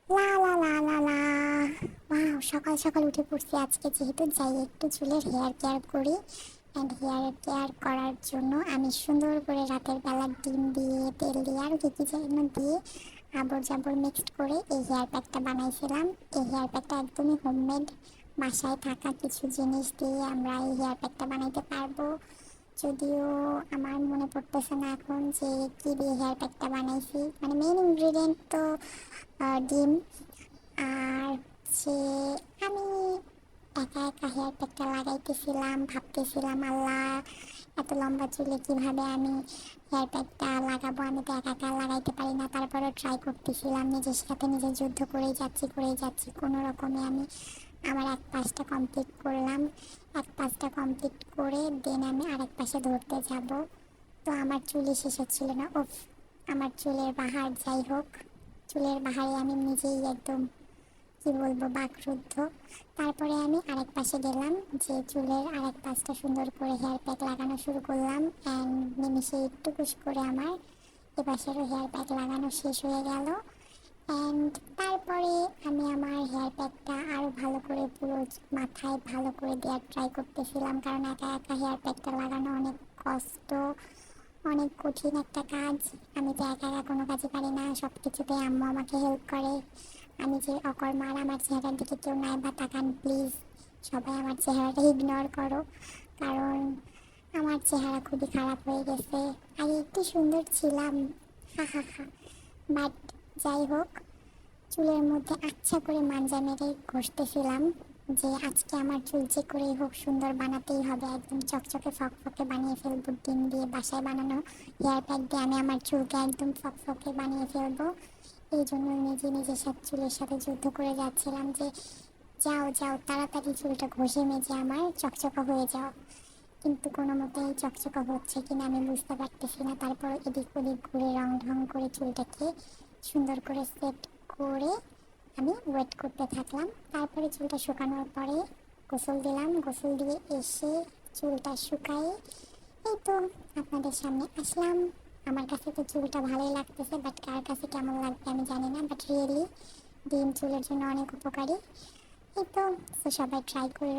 লা লা লা লা লা। ওয়াও, সকাল সকাল উঠে পড়ছি আজকে, যেহেতু যাই একটু চুলের হেয়ার কেয়ার করি। অ্যান্ড হেয়ার কেয়ার করার জন্য আমি সুন্দর করে রাতের বেলা ডিম দিয়ে, তেল দিয়ে, আর কি কি যেন দিয়ে আবর জাবর মিক্সড করে এই হেয়ার প্যাকটা বানাইছিলাম। এই হেয়ার প্যাকটা একদমই হোমমেড, বাসায় থাকা কিছু জিনিস দিয়ে আমরা এই হেয়ার প্যাকটা বানাইতে পারবো। যদিও আমার মনে পড়তেছে না এখন যে কী দিয়ে হেয়ার প্যাকটা বানাইছি, মানে মেইন ইনগ্রিডিয়েন্ট তো ডিম। আর হচ্ছে আমি একা একা হেয়ার প্যাকটা লাগাইতেছিলাম, ভাবতেছিলাম আল্লাহ, এত লম্বা চুলে কীভাবে আমি হেয়ার প্যাকটা লাগাবো, আমি তো একা একা লাগাইতে পারি না। তারপরে ট্রাই করতেছিলাম, নিজের সাথে নিজে যুদ্ধ করেই যাচ্ছি কোনো রকমে আমি আমার এক পাশটা কমপ্লিট করলাম। এক পাশটা কমপ্লিট করে দেন আমি আরেক পাশে ধরতে যাব। তো আমার চুলই শেষ হচ্ছিল না। ওফ, আমার চুলের বাহার, যাই হোক, চুলের বাহারে আমি নিজেই একদম কি বলবো বাকরুদ্ধ। তারপরে আমি আরেক পাশে গেলাম, যে চুলের আরেক পাশটা সুন্দর করে হেয়ার প্যাক লাগানো শুরু করলাম। অ্যান্ড নিমিশে একটু কুশ করে আমার এপাশেরও হেয়ার প্যাক লাগানো শেষ হয়ে গেল। অ্যান্ড তারপরে আমি আমার হেয়ার প্যাকটা আরও ভালো করে পুরো মাথায় ভালো করে দেওয়ার ট্রাই করতেছিলাম, কারণ একা একা হেয়ার প্যাকটা লাগানো অনেক কষ্ট, অনেক কঠিন একটা কাজ। আমি তো একা একা কোনো কাজই পারি না, সব কিছুতে আম্মু আমাকে হেল্প করে। আমি যে অকর্মা, আর আমার চেহারার দিকে কেউ নাই বা তাকান প্লিজ, সবাই আমার চেহারাটা ইগনোর করো, কারণ আমার চেহারা খুবই খারাপ হয়ে গেছে। আগে একটু সুন্দর ছিলাম, হা হা হা। বাট যাই হোক, চুলের মধ্যে আচ্ছা করে মাঞ্জা মেরে ঘষতেছিলাম যে আজকে আমার চুল যে করেই হোক সুন্দর বানাতেই হবে, একদম চকচকে ফকফকে বানিয়ে ফেলবো। ডিম দিয়ে বাসায় বানানো হেয়ার প্যাক দিয়ে আমি আমার চুলকে একদম ফকফকে বানিয়ে ফেলবো। এই জন্য নিজে নিজের সাথে চুলের সাথে যুদ্ধ করে যাচ্ছিলাম যে যাও যাও তাড়াতাড়ি চুলটা ঘষে মেজে আমার চকচকা হয়ে যাও। কিন্তু কোনো মতেই চকচকা হচ্ছে কিনা আমি বুঝতে পারতেছি না। তারপর এদিক ওদিক ঘুরে রং ঢং করে চুলটাকে সুন্দর করে সেট করে আমি ওয়েট করতে থাকলাম। তারপরে চুলটা শুকানোর পরে গোসল দিলাম, গোসল দিয়ে এসে চুলটা শুকাই এই তো আপনাদের সামনে আসলাম। আমার কাছে তো চুলটা ভালোই লাগতেছে, বাট কার কাছে কেমন লাগবে আমি জানি না। বাট রিয়েলি ডিম চুলের জন্য অনেক উপকারী। এই তো, সবাই ট্রাই করে